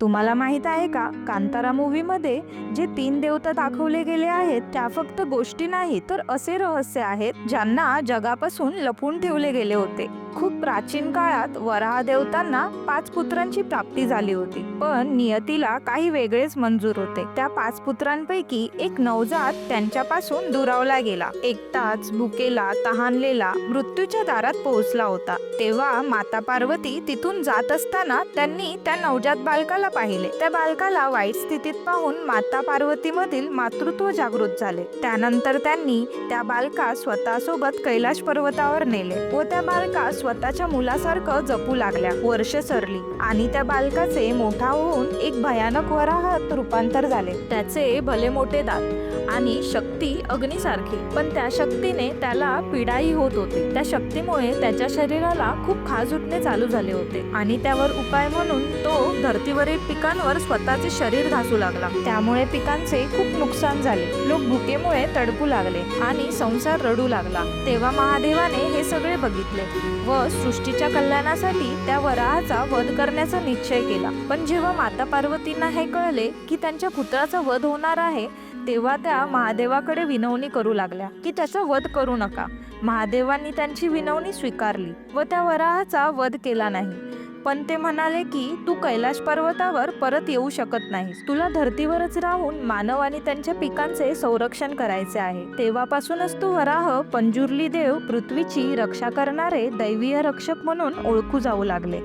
तुम्हाला माहित आहे का, कांतारा मूव्हीमध्ये जे तीन देवता दाखवले गेले आहेत त्या फक्त गोष्टी नाही तर असे रहस्य आहेत ज्यांना जगापासून लपवून ठेवले गेले होते. खूप प्राचीन काळात वराह देवतांना 5 पुत्रांची प्राप्ती झाली होती, पण नियतीला काही वेगळेच मंजूर होते. त्या 5 पुत्रांपैकी एक नवजात त्यांच्यापासून दुरावला गेला. एकटाच भुकेला तहानलेला मृत्यूच्या दारात पोहोचला होता. तेव्हा माता पार्वती तिथून जात असताना त्यांनी त्या नवजात बालकाला पाहिले. त्या बालकाला वाईट स्थितीत पाहून माता पार्वती मधील मातृत्व जागृत झाले. त्यानंतर त्यांनी त्या बालकास स्वतःसोबत कैलाश पर्वतावर नेले व त्या बालकास स्वतःच्या मुलासारखं जपू लागल्या. वर्ष सरली आणि त्या बालकाचे मोठा होऊन एक भयानक वराहात रूपांतर झाले. त्याचे भले मोठे दात आणि शक्ती अग्नीसारखी, पण त्या शक्तीने त्याला पीडाही होत होती. त्या शक्तीमुळे त्याच्या शरीराला खूप खाज उठणे चालू झाले होते आणि त्यावर उपाय म्हणून तो धर्तीवरील पिकांवर स्वतःचे शरीर घासू लागला. त्यामुळे पिकांचे खूप नुकसान झाले. लोक भुकेमुळे तडपू लागले आणि संसार रडू लागला. तेव्हा महादेवाने हे सगळे बघितले व सृष्टीच्या कल्याणासाठी त्या वराहाचा वध करण्याचा निश्चय केला. पण जेव्हा माता पार्वतींना हे कळले की त्यांच्या पुत्राचा वध होणार आहे, तेव्हा त्या महादेवाकडे विनवणी करू लागल्या की त्याचा वध करू नका. महादेवांनी त्यांची विनवणी स्वीकारली व त्या वराहाचा वध केला नाही. पण ते म्हणाले की तू कैलाश पर्वतावर परत येऊ शकत नाहीस. तुला धर्तीवरच राहून मानव आणि त्यांच्या पिकांचे संरक्षण करायचे आहे. तेव्हापासूनच तो वराह पंजुर्ली देव, पृथ्वीची रक्षा करणारे दैवीय रक्षक म्हणून ओळखू जाऊ लागले.